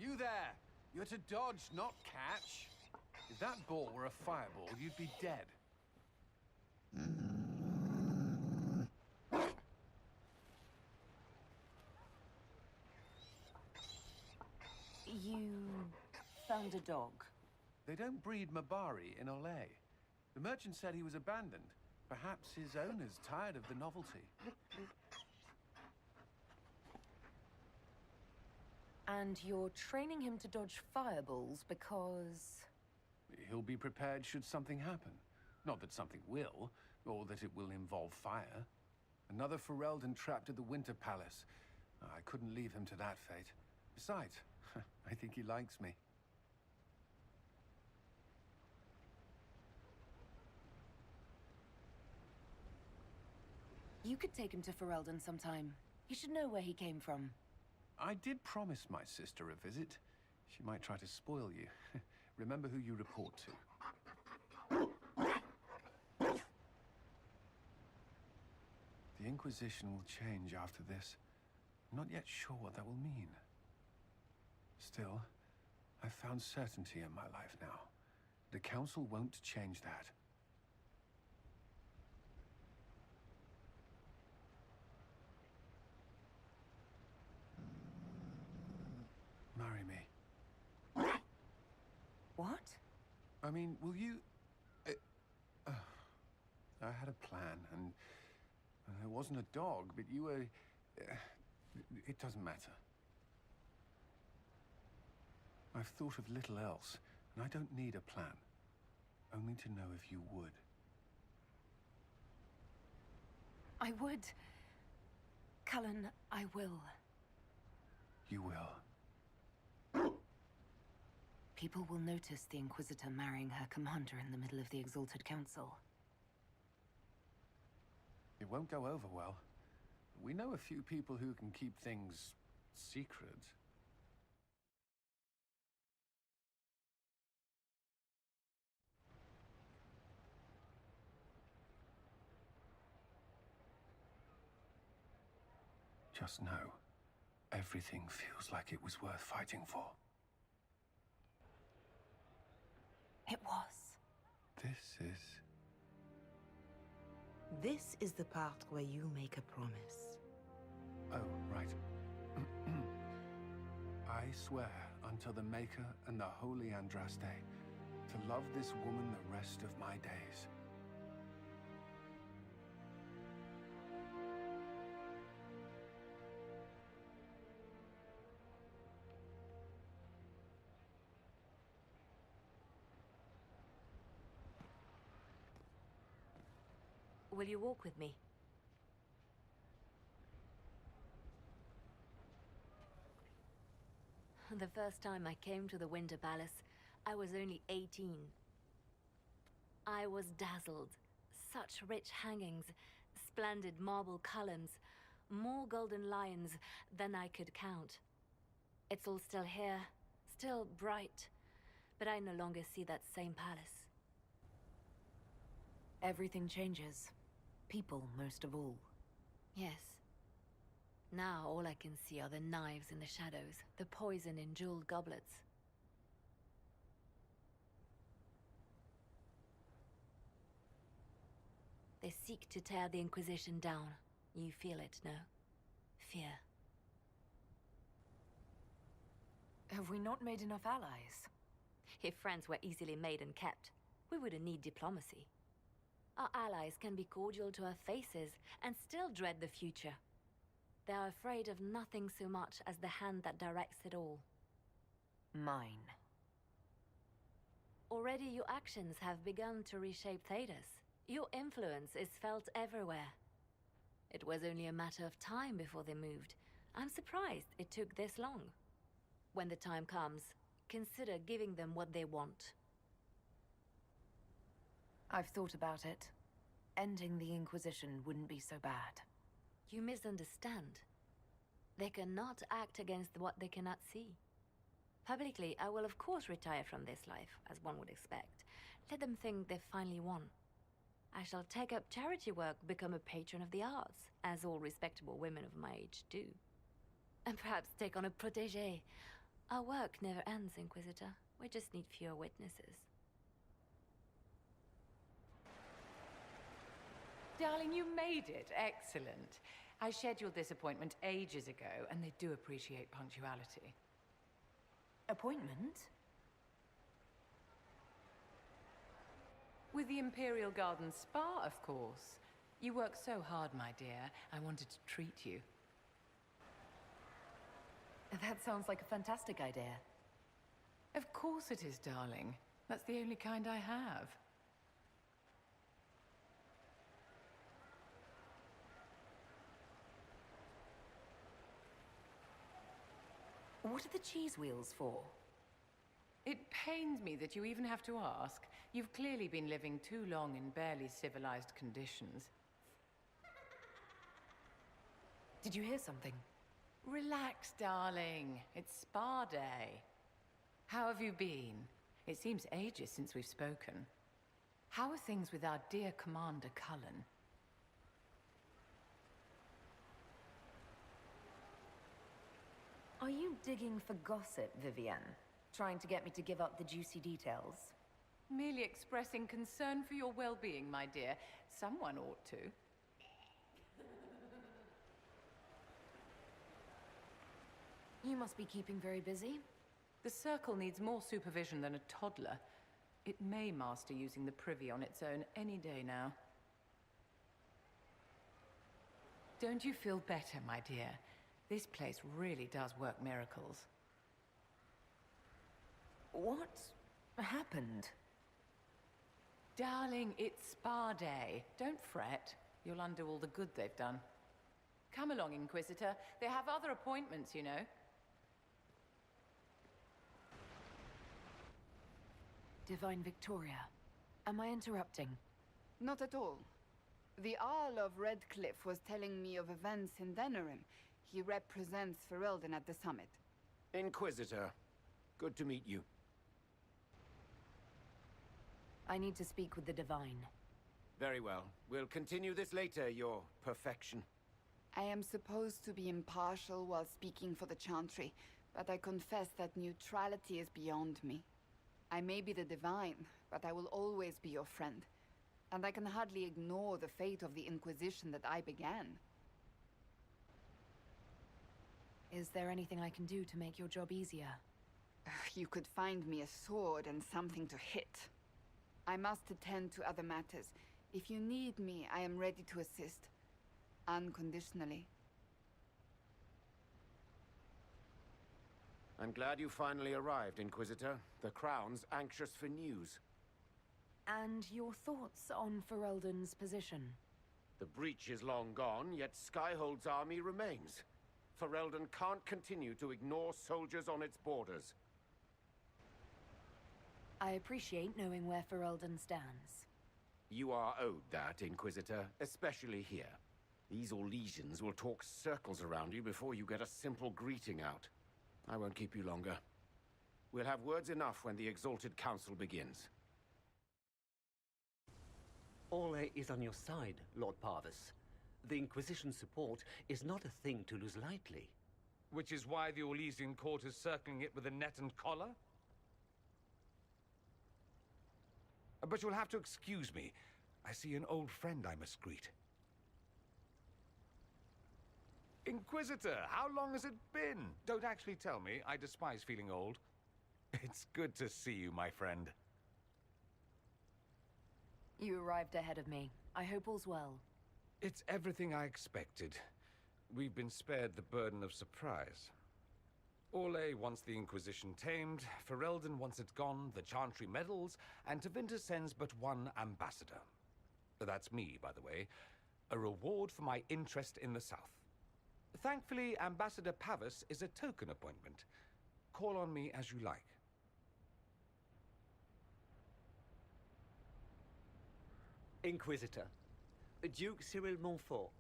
You there! You're to dodge, not catch. If that ball were a fireball, you'd be dead. You found a dog? They don't breed Mabari in Olay. The merchant said he was abandoned. Perhaps his owner's tired of the novelty. And you're training him to dodge fireballs because... He'll be prepared should something happen. Not that something will, or that it will involve fire. Another Ferelden trapped at the Winter Palace. I couldn't leave him to that fate. Besides, I think he likes me. You could take him to Ferelden sometime. He should know where he came from. I did promise my sister a visit. She might try to spoil you. Remember who you report to. The Inquisition will change after this. I'm not yet sure what that will mean. Still, I've found certainty in my life now. The Council won't change that. Marry me. What? I mean, will you... I had a plan, and it wasn't a dog, but you were... it doesn't matter. I've thought of little else, and I don't need a plan. Only to know if you would. I would. Cullen, I will. You will. People will notice the Inquisitor marrying her commander in the middle of the Exalted Council. It won't go over well. We know a few people who can keep things secret. Just know, everything feels like it was worth fighting for. It was. This is the part where you make a promise. Oh, right. I swear unto the Maker and the Holy Andraste to love this woman the rest of my days. Will you walk with me? The first time I came to the Winter Palace, I was only 18. I was dazzled. Such rich hangings, splendid marble columns, more golden lions than I could count. It's all still here, still bright, but I no longer see that same palace. Everything changes. People, most of all. Yes. Now all I can see are the knives in the shadows, the poison in jeweled goblets. They seek to tear the Inquisition down. You feel it, no? Fear. Have we not made enough allies? If friends were easily made and kept, we wouldn't need diplomacy. Our allies can be cordial to our faces and still dread the future. They are afraid of nothing so much as the hand that directs it all. Mine. Already your actions have begun to reshape Thedas. Your influence is felt everywhere. It was only a matter of time before they moved. I'm surprised it took this long. When the time comes, consider giving them what they want. I've thought about it. Ending the Inquisition wouldn't be so bad. You misunderstand. They cannot act against what they cannot see. Publicly, I will of course retire from this life, as one would expect. Let them think they've finally won. I shall take up charity work, become a patron of the arts, as all respectable women of my age do. And perhaps take on a protégé, Our work never ends, Inquisitor. We just need fewer witnesses. Darling, you made it. Excellent. I scheduled this appointment ages ago, and they do appreciate punctuality. Appointment? With the Imperial Garden Spa, of course. You work so hard, my dear. I wanted to treat you. That sounds like a fantastic idea. Of course it is, darling. That's the only kind I have. What are the cheese wheels for? It pains me that you even have to ask. You've clearly been living too long in barely civilized conditions. Did you hear something? Relax, darling. It's spa day. How have you been? It seems ages since we've spoken. How are things with our dear Commander Cullen? Are you digging for gossip, Vivienne? Trying to get me to give up the juicy details? Merely expressing concern for your well-being, my dear. Someone ought to. You must be keeping very busy. The Circle needs more supervision than a toddler. It may master using the Privy on its own any day now. Don't you feel better, my dear? This place really does work miracles. What happened? Darling, it's spa day. Don't fret. You'll undo all the good they've done. Come along, Inquisitor. They have other appointments, you know. Divine Victoria, am I interrupting? Not at all. The Earl of Redcliffe was telling me of events in Denerim. He represents Ferelden at the summit. Inquisitor, good to meet you. I need to speak with the Divine. Very well. We'll continue this later, your perfection. I am supposed to be impartial while speaking for the Chantry, but I confess that neutrality is beyond me. I may be the Divine, but I will always be your friend. And I can hardly ignore the fate of the Inquisition that I began. Is there anything I can do to make your job easier? You could find me a sword and something to hit. I must attend to other matters. If you need me, I am ready to assist. Unconditionally. I'm glad you finally arrived, Inquisitor. The Crown's anxious for news. And your thoughts on Ferelden's position? The breach is long gone, yet Skyhold's army remains. Ferelden can't continue to ignore soldiers on its borders. I appreciate knowing where Ferelden stands. You are owed that, Inquisitor, especially here. These Orlesians will talk circles around you before you get a simple greeting out. I won't keep you longer. We'll have words enough when the Exalted Council begins. Ole is on your side, Lord Parvis. The Inquisition's support is not a thing to lose lightly. Which is why the Orlesian court is circling it with a net and collar? But you'll have to excuse me. I see an old friend I must greet. Inquisitor, how long has it been? Don't actually tell me. I despise feeling old. It's good to see you, my friend. You arrived ahead of me. I hope all's well. It's everything I expected. We've been spared the burden of surprise. Orlais wants the Inquisition tamed, Ferelden wants it gone, the Chantry meddles, and Tevinter sends but one ambassador. That's me, by the way. A reward for my interest in the South. Thankfully, Ambassador Pavis is a token appointment. Call on me as you like. Inquisitor, Duke Cyril Montfort,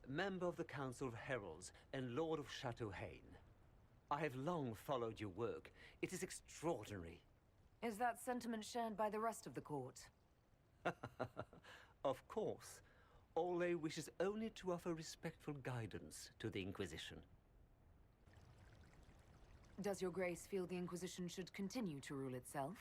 member of the Council of Heralds and Lord of Chateau Haine. I have long followed your work. It is extraordinary. Is that sentiment shared by the rest of the court? Of course. Ole wishes only to offer respectful guidance to the Inquisition. Does your grace feel the Inquisition should continue to rule itself?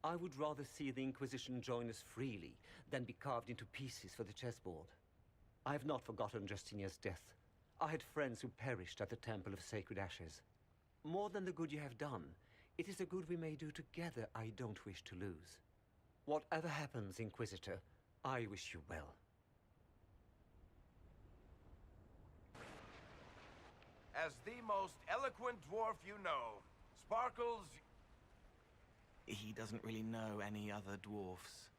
I would rather see the Inquisition join us freely than be carved into pieces for the chessboard. I have not forgotten Justinia's death. I had friends who perished at the Temple of Sacred Ashes. More than the good you have done, it is the good we may do together I don't wish to lose. Whatever happens, Inquisitor, I wish you well. As the most eloquent dwarf you know, Sparkles... He doesn't really know any other dwarfs.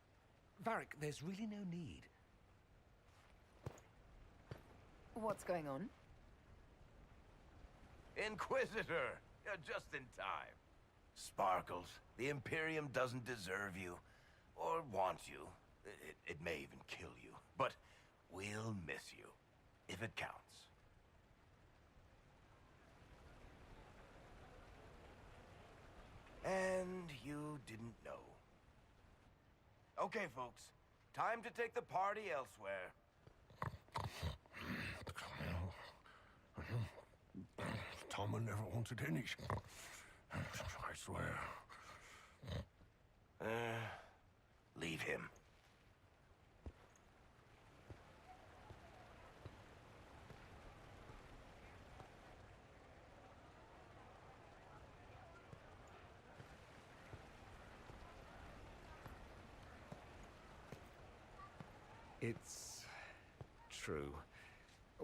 Varric, there's really no need. What's going on? Inquisitor! You're just in time. Sparkles, the Imperium doesn't deserve you. Or want you. It may even kill you. But we'll miss you. If it counts. And you didn't know. Okay, folks. Time to take the party elsewhere. Tama never wanted any. I swear. Leave him. It's true.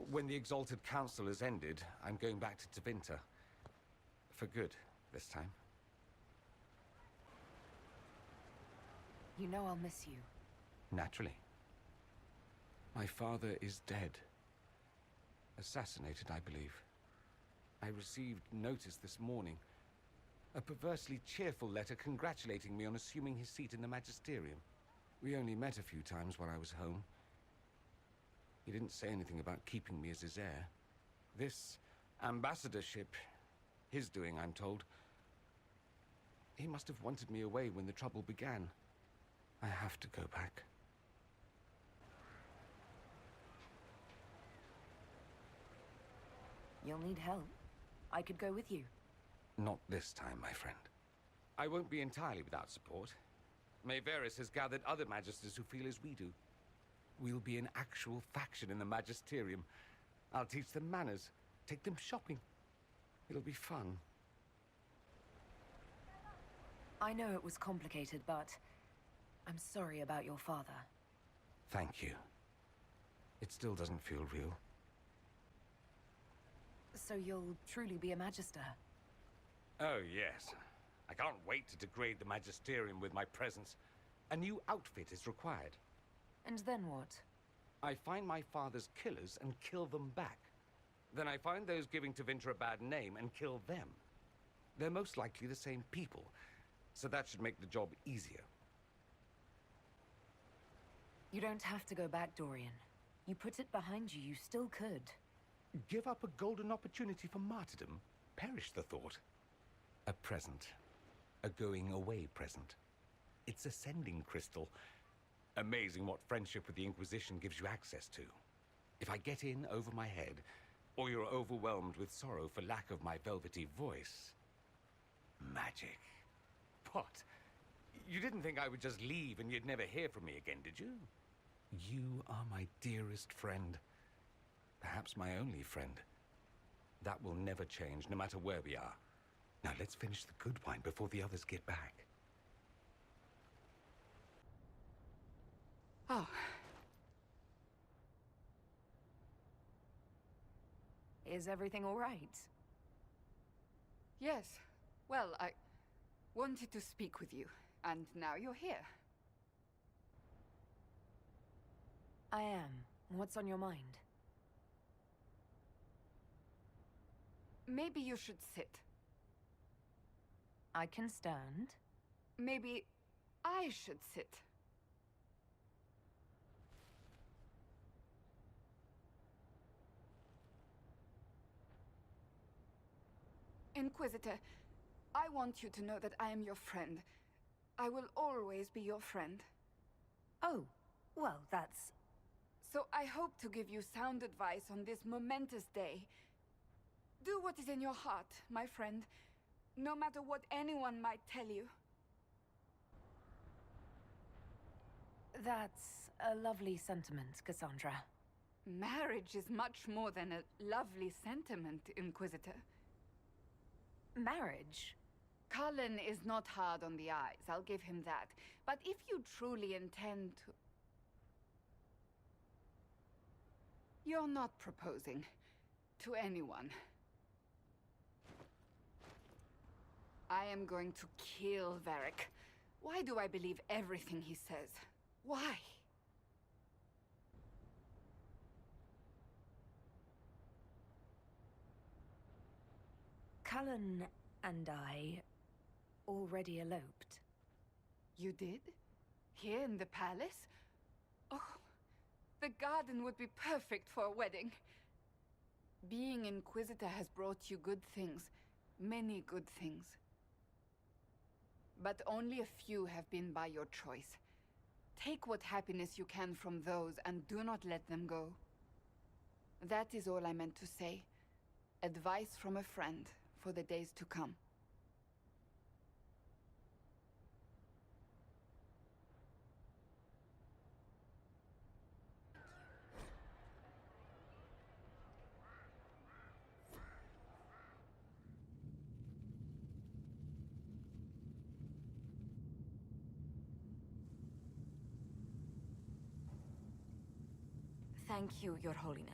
When the Exalted Council has ended, I'm going back to Tevinter. For good, this time. You know I'll miss you. Naturally. My father is dead. Assassinated, I believe. I received notice this morning. A perversely cheerful letter congratulating me on assuming his seat in the Magisterium. We only met a few times while I was home. He didn't say anything about keeping me as his heir. This ambassadorship, his doing, I'm told. He must have wanted me away when the trouble began. I have to go back. You'll need help. I could go with you. Not this time, my friend. I won't be entirely without support. Mayveris has gathered other magisters who feel as we do. We'll be an actual faction in the Magisterium. I'll teach them manners, take them shopping. It'll be fun. I know it was complicated, but I'm sorry about your father. Thank you. It still doesn't feel real. So you'll truly be a Magister? Oh, yes. I can't wait to degrade the Magisterium with my presence. A new outfit is required. And then what? I find my father's killers and kill them back. Then I find those giving Tevinter a bad name and kill them. They're most likely the same people, so that should make the job easier. You don't have to go back, Dorian. You put it behind you, you still could. Give up a golden opportunity for martyrdom? Perish the thought. A present. A going-away present. It's a sending crystal. Amazing what friendship with the Inquisition gives you access to. If I get in over my head, or you're overwhelmed with sorrow for lack of my velvety voice... Magic. What? You didn't think I would just leave and you'd never hear from me again, did you? You are my dearest friend. Perhaps my only friend. That will never change, no matter where we are. Now let's finish the good wine before the others get back. Oh. Is everything all right? Yes. Well, I wanted to speak with you, and now you're here. I am. What's on your mind? Maybe you should sit. I can stand. Maybe I should sit. Inquisitor, I want you to know that I am your friend. I will always be your friend. Oh, well, that's... So I hope to give you sound advice on this momentous day. Do what is in your heart, my friend. no matter what anyone might tell you. That's a lovely sentiment, Cassandra. Marriage is much more than a lovely sentiment, Inquisitor. Marriage? Cullen is not hard on the eyes, I'll give him that. But if you truly intend to... You're not proposing to anyone. I am going to kill Varric. Why do I believe everything he says? Why? Cullen and I already eloped. You did? Here in the palace? Oh, the garden would be perfect for a wedding. Being Inquisitor has brought you good things. Many good things. But only a few have been by your choice. Take what happiness you can from those and do not let them go. That is all I meant to say. Advice from a friend for the days to come. Thank you, Your Holiness.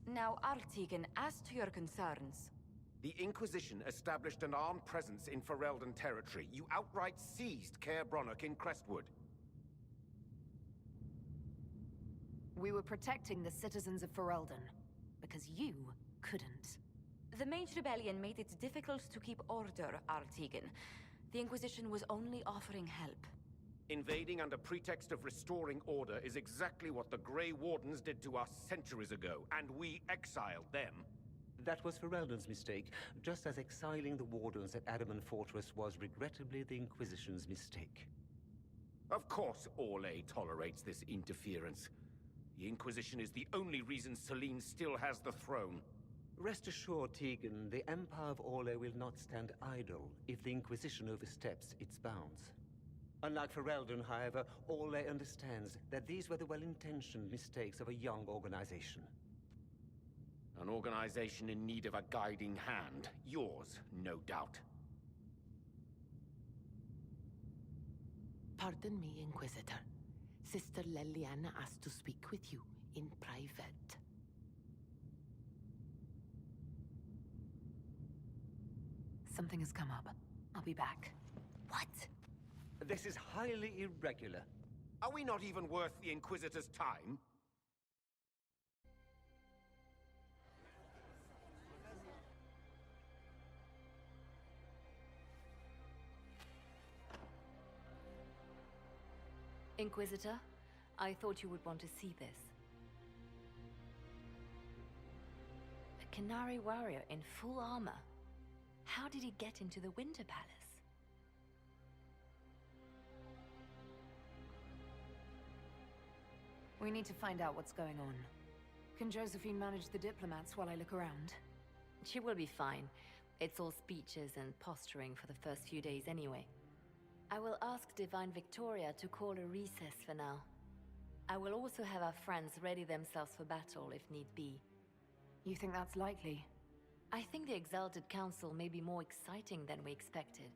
Now, Artigan, as to your concerns... The Inquisition established an armed presence in Ferelden territory. You outright seized Caer Bronach in Crestwood. We were protecting the citizens of Ferelden, because you couldn't. The Mage Rebellion made it difficult to keep order, Artigan. The Inquisition was only offering help. Invading under pretext of restoring order is exactly what the Grey Wardens did to us centuries ago, and we exiled them. That was Ferelden's mistake, just as exiling the Wardens at Adamant Fortress was regrettably the Inquisition's mistake. Of course Orlais tolerates this interference. The Inquisition is the only reason Selene still has the throne. Rest assured, Tegan, the Empire of Orlais will not stand idle if the Inquisition oversteps its bounds. Unlike Ferelden, however, Orlais understands that these were the well-intentioned mistakes of a young organization. An organization in need of a guiding hand. Yours, no doubt. Pardon me, Inquisitor. Sister Leliana asked to speak with you in private. Something has come up. I'll be back. What? This is highly irregular. Are we not even worth the Inquisitor's time? Inquisitor, I thought you would want to see this. A Canary warrior in full armor. How did he get into the Winter Palace? We need to find out what's going on. Can Josephine manage the diplomats while I look around? She will be fine. It's all speeches and posturing for the first few days anyway. I will ask Divine Victoria to call a recess for now. I will also have our friends ready themselves for battle if need be. You think that's likely? I think the Exalted Council may be more exciting than we expected.